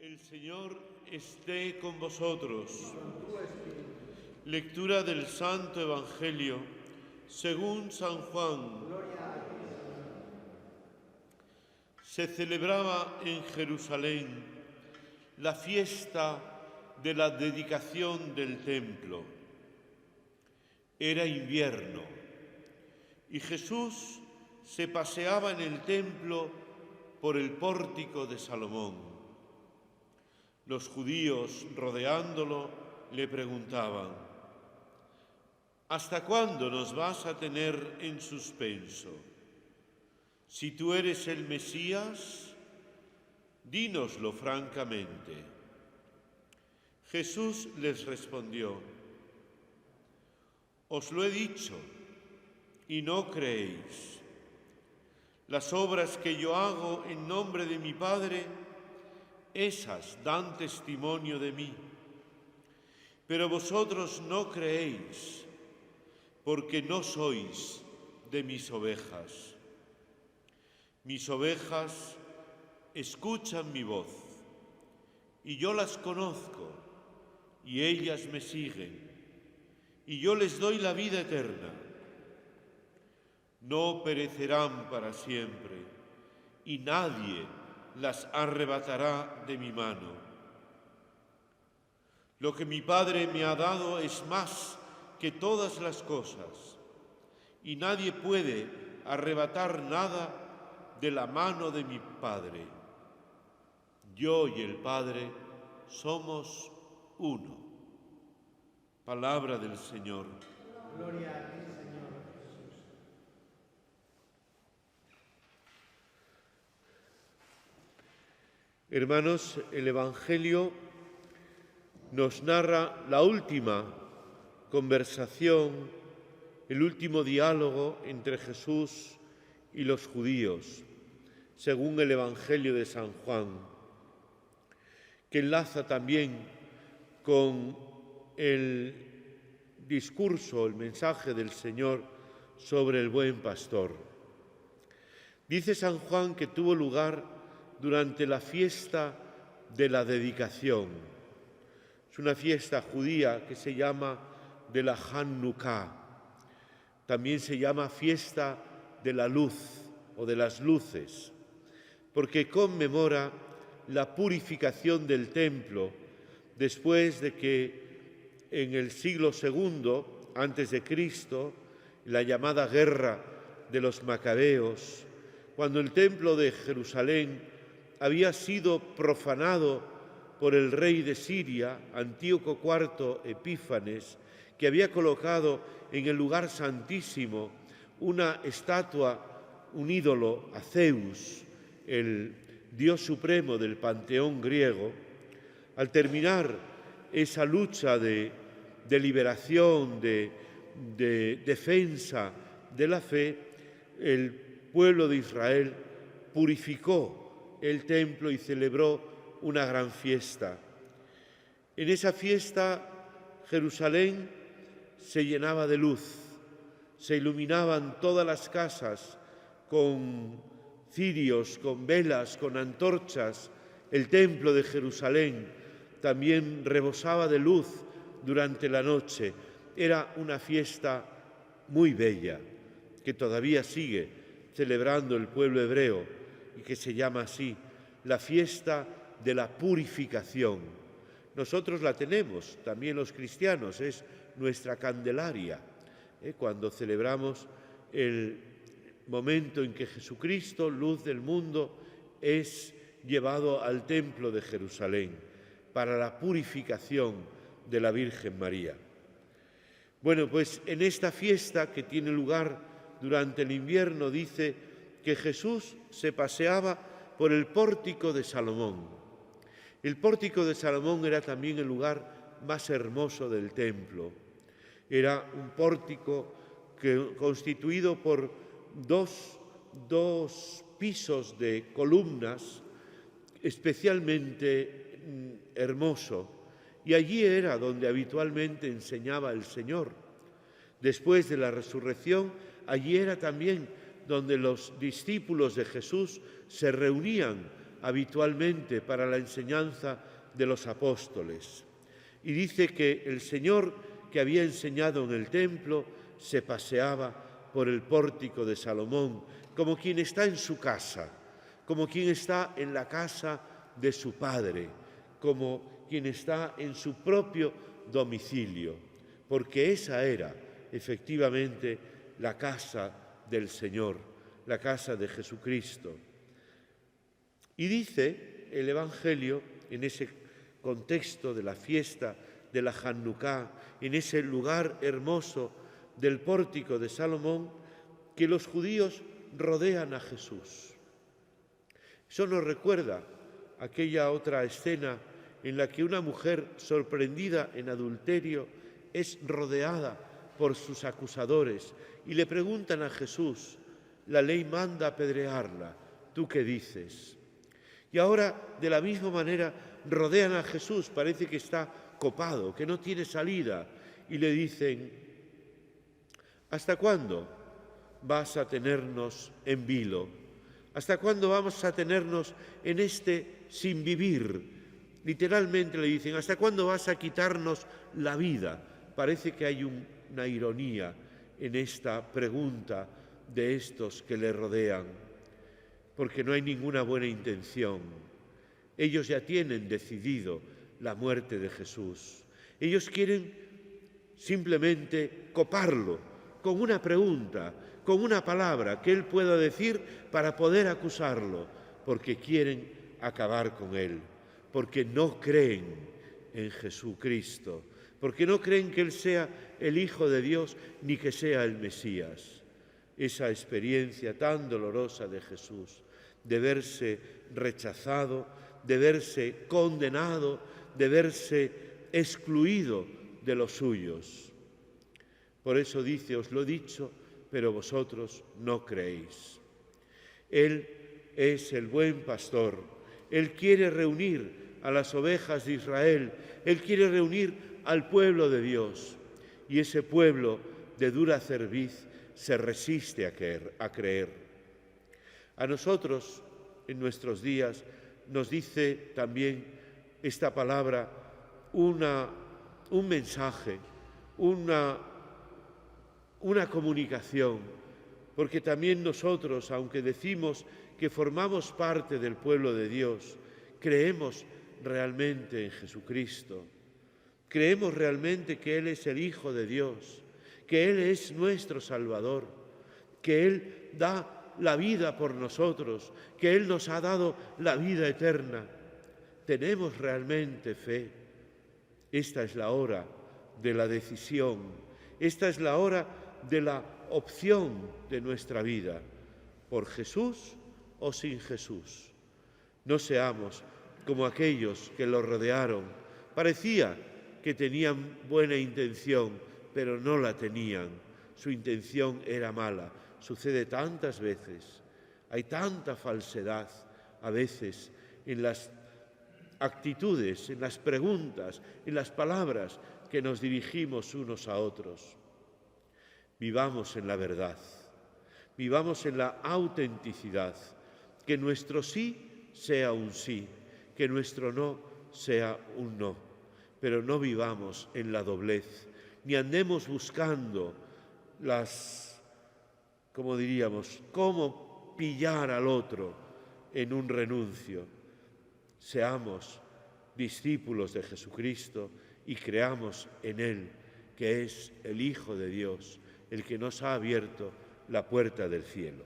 El Señor esté con vosotros. Lectura del Santo Evangelio según San Juan. Se celebraba en Jerusalén la fiesta de la dedicación del templo. Era invierno y Jesús se paseaba en el templo por el pórtico de Salomón. Los judíos, rodeándolo, le preguntaban: ¿hasta cuándo nos vas a tener en suspenso? Si tú eres el Mesías, dínoslo francamente. Jesús les respondió: os lo he dicho y no creéis. Las obras que yo hago en nombre de mi Padre, esas dan testimonio de mí. Pero vosotros no creéis, porque no sois de mis ovejas. Mis ovejas escuchan mi voz, y yo las conozco, y ellas me siguen, y yo les doy la vida eterna. No perecerán para siempre, y nadie las arrebatará de mi mano. Lo que mi Padre me ha dado es más que todas las cosas, y nadie puede arrebatar nada de la mano de mi Padre. Yo y el Padre somos uno. Palabra del Señor. Gloria a ti, Señor Jesús. Hermanos, el Evangelio nos narra la última conversación, el último diálogo entre Jesús y los judíos, según el Evangelio de San Juan, que enlaza también con el discurso, el mensaje del Señor sobre el buen pastor. Dice San Juan que tuvo lugar durante la fiesta de la dedicación. Es una fiesta judía que se llama de la Hanukkah. También se llama fiesta de la luz o de las luces, porque conmemora la purificación del templo después de que en el siglo II antes de Cristo, la llamada guerra de los macabeos, cuando el templo de Jerusalén había sido profanado por el rey de Siria, Antíoco IV Epífanes, que había colocado en el lugar santísimo una estatua, un ídolo a Zeus, el dios supremo del panteón griego. Al terminar esa lucha de liberación, de defensa de la fe, el pueblo de Israel purificó el templo y celebró una gran fiesta. En esa fiesta Jerusalén se llenaba de luz, se iluminaban todas las casas con cirios, con velas, con antorchas. El templo de Jerusalén también rebosaba de luz durante la noche. Era una fiesta muy bella que todavía sigue celebrando el pueblo hebreo y que se llama así, la fiesta de la purificación. Nosotros la tenemos, también los cristianos, es nuestra Candelaria, cuando celebramos el momento en que Jesucristo, luz del mundo, es llevado al templo de Jerusalén para la purificación de la Virgen María. Bueno, pues en esta fiesta que tiene lugar durante el invierno, dice que Jesús se paseaba por el pórtico de Salomón. El pórtico de Salomón era también el lugar más hermoso del templo. Era un pórtico constituido por dos pisos de columnas especialmente hermoso. Y allí era donde habitualmente enseñaba el Señor. Después de la resurrección, allí era también donde los discípulos de Jesús se reunían habitualmente para la enseñanza de los apóstoles. Y dice que el Señor, que había enseñado en el templo, se paseaba por el pórtico de Salomón, como quien está en su casa, como quien está en la casa de su Padre, como quien está en su propio domicilio, porque esa era efectivamente la casa del Señor, la casa de Jesucristo. Y dice el Evangelio, en ese contexto de la fiesta de la Hanukká, en ese lugar hermoso del pórtico de Salomón, que los judíos rodean a Jesús. Eso nos recuerda aquella otra escena en la que una mujer sorprendida en adulterio es rodeada por sus acusadores y le preguntan a Jesús: la ley manda apedrearla, ¿tú qué dices? Y ahora, de la misma manera, rodean a Jesús, parece que está copado, que no tiene salida, y le dicen: ¿hasta cuándo vas a tenernos en vilo? ¿Hasta cuándo vamos a tenernos en este sin vivir? Literalmente le dicen: ¿hasta cuándo vas a quitarnos la vida? Parece que hay una ironía en esta pregunta de estos que le rodean, porque no hay ninguna buena intención. Ellos ya tienen decidido la muerte de Jesús. Ellos quieren simplemente coparlo con una pregunta, con una palabra que él pueda decir para poder acusarlo, porque quieren acabar con él, porque no creen en Jesucristo, porque no creen que él sea el Hijo de Dios ni que sea el Mesías. Esa experiencia tan dolorosa de Jesús, de verse rechazado, de verse condenado, de verse excluido de los suyos. Por eso dice: os lo he dicho, pero vosotros no creéis. Él es el buen pastor. Él quiere reunir a las ovejas de Israel. Él quiere reunir al pueblo de Dios. Y ese pueblo de dura cerviz se resiste a creer. A nosotros, en nuestros días, nos dice también esta palabra un mensaje, una comunicación, porque también nosotros, aunque decimos que formamos parte del pueblo de Dios, creemos realmente en Jesucristo, creemos realmente que Él es el Hijo de Dios, que Él es nuestro Salvador, que Él da la vida por nosotros, que Él nos ha dado la vida eterna. ¿Tenemos realmente fe? Esta es la hora de la decisión, esta es la hora de la opción de nuestra vida, por Jesús o sin Jesús. No seamos como aquellos que lo rodearon. Parecía que tenían buena intención, pero no la tenían. Su intención era mala. Sucede tantas veces. Hay tanta falsedad a veces en las actitudes, en las preguntas, en las palabras que nos dirigimos unos a otros. Vivamos en la verdad, vivamos en la autenticidad, que nuestro sí sea un sí, que nuestro no sea un no, pero no vivamos en la doblez, ni andemos buscando cómo pillar al otro en un renuncio. Seamos discípulos de Jesucristo y creamos en Él, que es el Hijo de Dios, el que nos ha abierto la puerta del cielo.